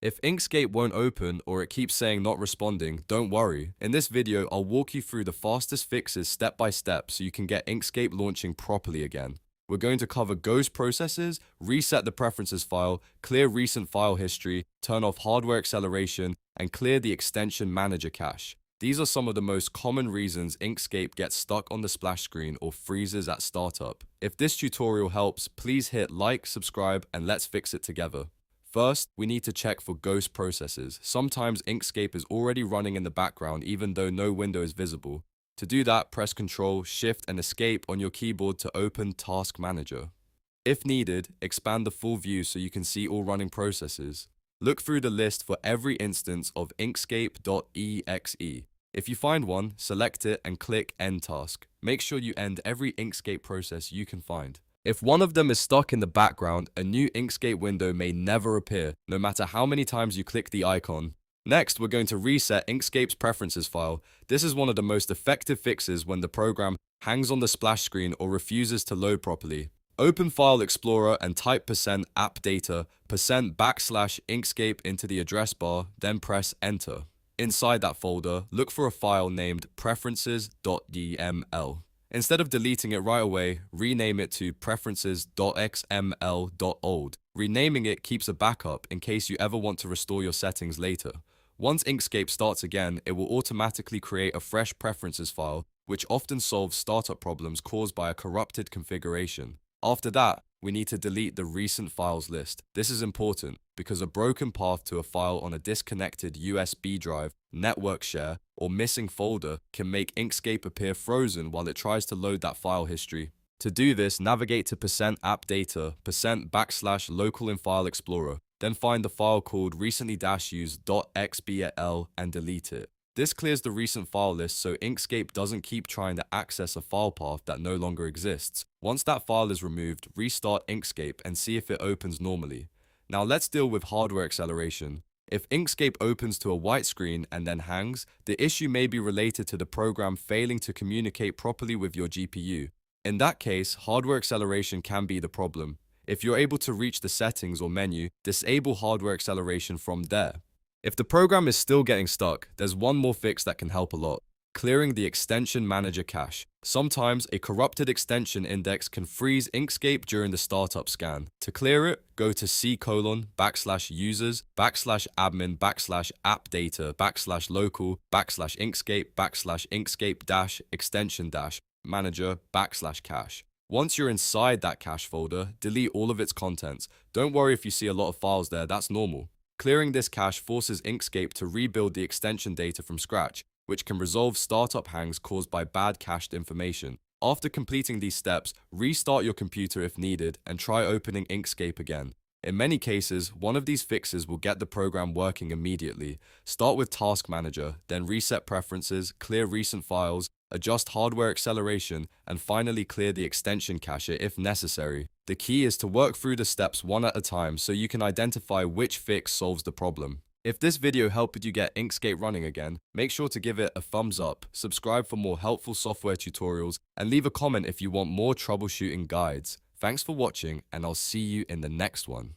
If Inkscape won't open or it keeps saying not responding, don't worry. In this video, I'll walk you through the fastest fixes step by step so you can get Inkscape launching properly again. We're going to cover ghost processes, reset the preferences file, clear recent file history, turn off hardware acceleration, and clear the extension manager cache. These are some of the most common reasons Inkscape gets stuck on the splash screen or freezes at startup. If this tutorial helps, please hit like, subscribe, and let's fix it together. First, we need to check for ghost processes. Sometimes Inkscape is already running in the background even though no window is visible. To do that, press Ctrl, Shift, and Escape on your keyboard to open Task Manager. If needed, expand the full view so you can see all running processes. Look through the list for every instance of Inkscape.exe. If you find one, select it and click End Task. Make sure you end every Inkscape process you can find. If one of them is stuck in the background, a new Inkscape window may never appear, no matter how many times you click the icon. Next, we're going to reset Inkscape's preferences file. This is one of the most effective fixes when the program hangs on the splash screen or refuses to load properly. Open File Explorer and type %appdata %\Inkscape into the address bar, then press Enter. Inside that folder, look for a file named preferences.xml. Instead of deleting it right away, rename it to preferences.xml.old. Renaming it keeps a backup in case you ever want to restore your settings later. Once Inkscape starts again, it will automatically create a fresh preferences file, which often solves startup problems caused by a corrupted configuration. After that, we need to delete the recent files list. This is important because a broken path to a file on a disconnected USB drive, network share, or missing folder can make Inkscape appear frozen while it tries to load that file history. To do this, navigate to %appdata %local in File Explorer, then find the file called recently-used.xbel and delete it. This clears the recent file list so Inkscape doesn't keep trying to access a file path that no longer exists. Once that file is removed, restart Inkscape and see if it opens normally. Now let's deal with hardware acceleration. If Inkscape opens to a white screen and then hangs, the issue may be related to the program failing to communicate properly with your GPU. In that case, hardware acceleration can be the problem. If you're able to reach the settings or menu, disable hardware acceleration from there. If the program is still getting stuck, there's one more fix that can help a lot. Clearing the extension manager cache. Sometimes a corrupted extension index can freeze Inkscape during the startup scan. To clear it, go to c:\appdata/users/app-data/local/Inkscape-Inkscape-extension-manager/cache. Once you're inside that cache folder, delete all of its contents. Don't worry if you see a lot of files there, that's normal. Clearing this cache forces Inkscape to rebuild the extension data from scratch, which can resolve startup hangs caused by bad cached information. After completing these steps, restart your computer if needed and try opening Inkscape again. In many cases, one of these fixes will get the program working immediately. Start with Task Manager, then reset preferences, clear recent files, adjust hardware acceleration, and finally clear the extension cache if necessary. The key is to work through the steps one at a time so you can identify which fix solves the problem. If this video helped you get Inkscape running again, make sure to give it a thumbs up, subscribe for more helpful software tutorials, and leave a comment if you want more troubleshooting guides. Thanks for watching, and I'll see you in the next one.